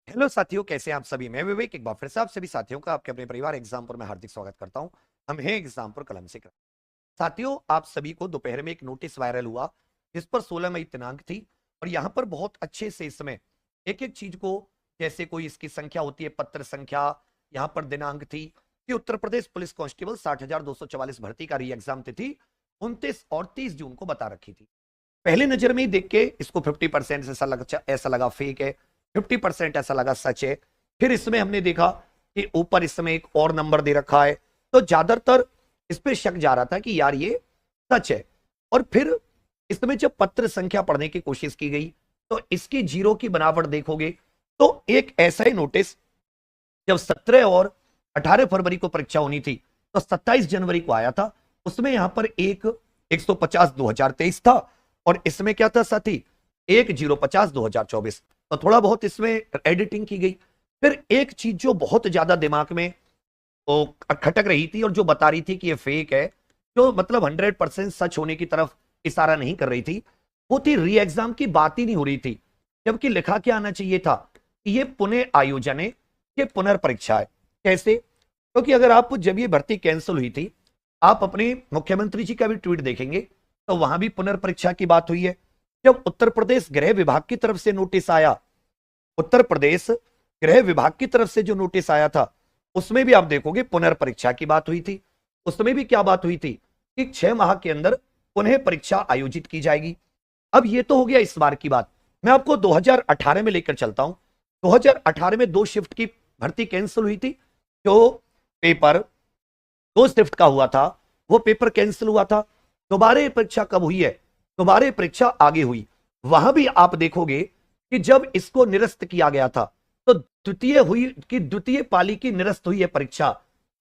Hello साथियों, कैसे हैं आप सभी। मैं विवेक एक बार फिर से आप सभी साथियों का आपके अपने परिवार एग्जाम पर मैं हार्दिक स्वागत करता हूं। हम हैं एग्जाम पर कलम से कलम। साथियों, आप सभी को दोपहर में एक नोटिस वायरल हुआ जिस पर 16 मई दिनांक थी। और यहां पर बहुत अच्छे से इसमें एक एक चीज को, जैसे कोई इसकी संख्या होती है, पत्र संख्या, यहां पर दिनांक थी कि उत्तर प्रदेश पुलिस कांस्टेबल 60,244 भर्ती का री एग्जाम तिथि 29 और 30 जून को बता रखी थी। पहली नजर में ही देख के इसको 50% ऐसा लगा फेक है, 50% ऐसा लगा सच है। फिर इसमें हमने देखा कि ऊपर इसमें एक और नंबर दे रखा है, तो ज्यादातर इस पे शक जा रहा था कि यार ये सच है। और फिर इसमें जब पत्र संख्या पढ़ने की कोशिश की गई तो इसकी जीरो की बनावट देखोगे तो एक ऐसा ही नोटिस जब 17 और 18 फरवरी को परीक्षा होनी थी तो 27 जनवरी को आया था। उसमें यहां पर एक 150/2023 था और इसमें क्या था साथी, 10/50/2024। तो थोड़ा बहुत इसमें एडिटिंग की गई। फिर एक चीज जो बहुत ज्यादा दिमाग में वो खटक रही थी और जो बता रही थी कि ये फेक है, जो मतलब 100% सच होने की तरफ इशारा नहीं कर रही थी, वो थी री एग्जाम की बात ही नहीं हो रही थी। जबकि लिखा क्या आना चाहिए था कि ये पुनः आयोजन है, ये पुनर्परीक्षा है। कैसे? क्योंकि अगर आप जब ये भर्ती कैंसिल हुई थी, आप अपने मुख्यमंत्री जी का भी ट्वीट देखेंगे तो वहां भी पुनर्परीक्षा की बात हुई है। जब उत्तर प्रदेश गृह विभाग की तरफ से नोटिस आया, उत्तर प्रदेश गृह विभाग की तरफ से जो नोटिस आया था उसमें भी आप देखोगे पुनर्परीक्षा की बात हुई थी। उसमें भी क्या बात हुई थी कि 6 माह के अंदर पुनः परीक्षा आयोजित की जाएगी। अब ये तो हो गया इस बार की बात। मैं आपको 2018 में लेकर चलता हूं। 2018 में 2 शिफ्ट की भर्ती कैंसिल हुई थी। जो पेपर 2 शिफ्ट का हुआ था वो पेपर कैंसिल हुआ था। दोबारा परीक्षा कब हुई है? दोबारा परीक्षा आगे हुई। वहां भी आप देखोगे कि जब इसको निरस्त किया गया था तो द्वितीय पाली की निरस्त हुई है परीक्षा।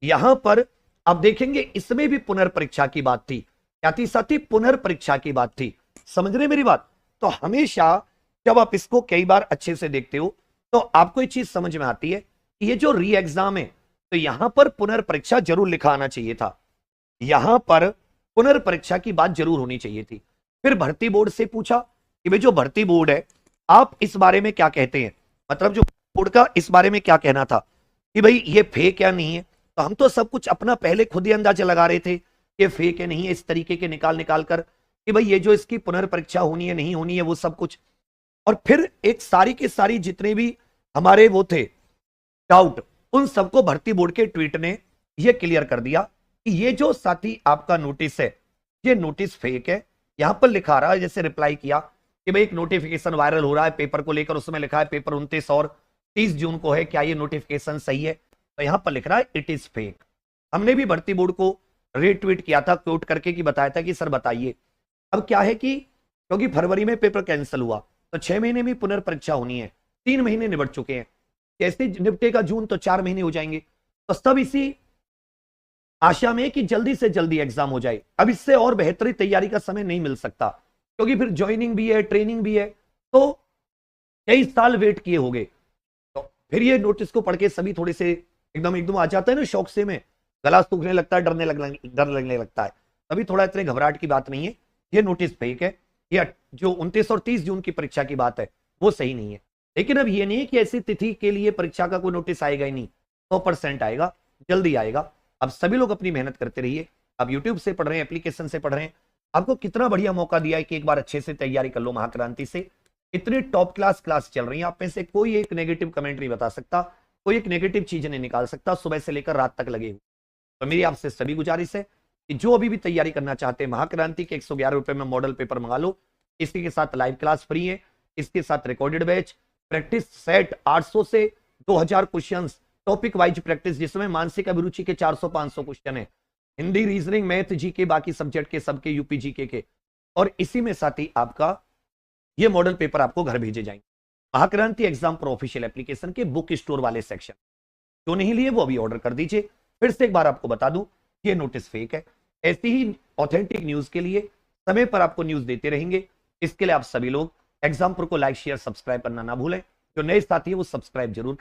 यहां पर आप देखेंगे इसमें भी पुनर्परीक्षा की बात थी। क्या थी साथी? पुनर्परीक्षा की बात थी। समझ रहे मेरी बात? तो हमेशा जब आप इसको कई बार अच्छे से देखते हो तो आपको ये चीज समझ में आती है कि ये जो री एग्जाम है तो यहां पर पुनर्परीक्षा जरूर लिखा आना चाहिए था। यहां पर पुनर्परीक्षा की बात जरूर होनी चाहिए थी। फिर भर्ती बोर्ड से पूछा कि भाई जो भर्ती बोर्ड है आप इस बारे में क्या कहते हैं, मतलब जो बोर्ड का इस बारे में क्या कहना था कि भाई ये फेक या नहीं है। तो हम तो सब कुछ अपना पहले खुद ही अंदाजा लगा रहे थे कि फेक है नहीं है, इस तरीके के निकाल निकाल कर कि भाई ये जो इसकी पुनर्परीक्षा होनी है नहीं होनी है वो सब कुछ। और फिर एक सारी के सारी जितने भी हमारे वो थे डाउट, उन सबको भर्ती बोर्ड के ट्वीट ने ये क्लियर कर दिया कि ये जो साथी आपका नोटिस है ये नोटिस फेक है। यहां पर लिखा रहा है, जैसे रिप्लाई किया कि भाई एक नोटिफिकेशन वायरल हो रहा है पेपर को लेकर, उसमें लिखा है पेपर 29 और 30 जून को है, क्या ये नोटिफिकेशन सही है? तो यहां पर लिख रहा है इट इज फेक। हमने भी भर्ती बोर्ड को रीट्वीट किया था कोट करके कि बताया था कि सर बताइए। अब क्या है कि क्योंकि फरवरी में पेपर कैंसिल हुआ तो 6 महीने में पुनर्परीक्षा होनी है, 3 महीने निबट चुके हैं। कैसे निपटेगा जून? तो 4 महीने हो जाएंगे। तो सब इसी आशा में कि जल्दी से जल्दी एग्जाम हो जाए। अब इससे और बेहतरी तैयारी का समय नहीं मिल सकता क्योंकि फिर ज्वाइनिंग भी है, ट्रेनिंग भी है, तो कई साल वेट किए होंगे। तो फिर ये नोटिस को पढ़ के सभी थोड़े से एकदम एकदम आ जाता है ना शौक से, में गला सूखने लगता है, डर लगने लगता है। अभी थोड़ा इतने घबराहट की बात नहीं है। ये नोटिस फेक है। ये जो 29 और 30 जून की परीक्षा की बात है वो सही नहीं है। लेकिन अब ये नहीं है कि ऐसी तिथि के लिए परीक्षा का कोई नोटिस आएगा ही नहीं, 100% आएगा, जल्दी आएगा। अब सभी लोग अपनी मेहनत करते रहिए। आप यूट्यूब से पढ़ रहे हैं, एप्लीकेशन से पढ़ रहे हैं, आपको कितना बढ़िया मौका दिया है कि एक बार अच्छे से तैयारी कर लो महाक्रांति से। इतनी टॉप क्लास चल रही है, आप में से कोई एक नेगेटिव कमेंट नहीं बता सकता, कोई एक नेगेटिव चीज नहीं निकाल सकता। सुबह से लेकर रात तक लगे हुए। तो मेरी आपसे सभी गुजारिश है कि जो अभी भी तैयारी करना चाहते हैं, महाक्रांति के 111 रुपए में मॉडल पेपर मंगा लो। इसी के साथ लाइव क्लास फ्री है, इसके साथ रिकॉर्डेड बैच, प्रैक्टिस सेट 800 से 2000 क्वेश्चंस, टॉपिक वाइज प्रैक्टिस जिसमें मानसिक अभिरुचि के 400-500 क्वेश्चन है, हिंदी, रीजनिंग, मैथ, जीके, बाकी सब्जेक्ट के सबके यूपी जीके के। और इसी में साथ ही आपका ये मॉडल पेपर आपको घर भेजे जाएंगे। महाक्रांति एग्जाम प्रो ऑफिशियल एप्लीकेशन के बुक स्टोर वाले सेक्शन, जो नहीं लिए वो अभी ऑर्डर कर दीजिए। फिर से एक बार आपको बता दूं, ये नोटिस फेक है। ऐसी ही ऑथेंटिक न्यूज के लिए समय पर आपको न्यूज देते रहेंगे। इसके लिए आप सभी लोग एग्जाम प्रो को लाइक, शेयर, सब्सक्राइब करना ना भूलें। जो नए साथी है वो सब्सक्राइब जरूर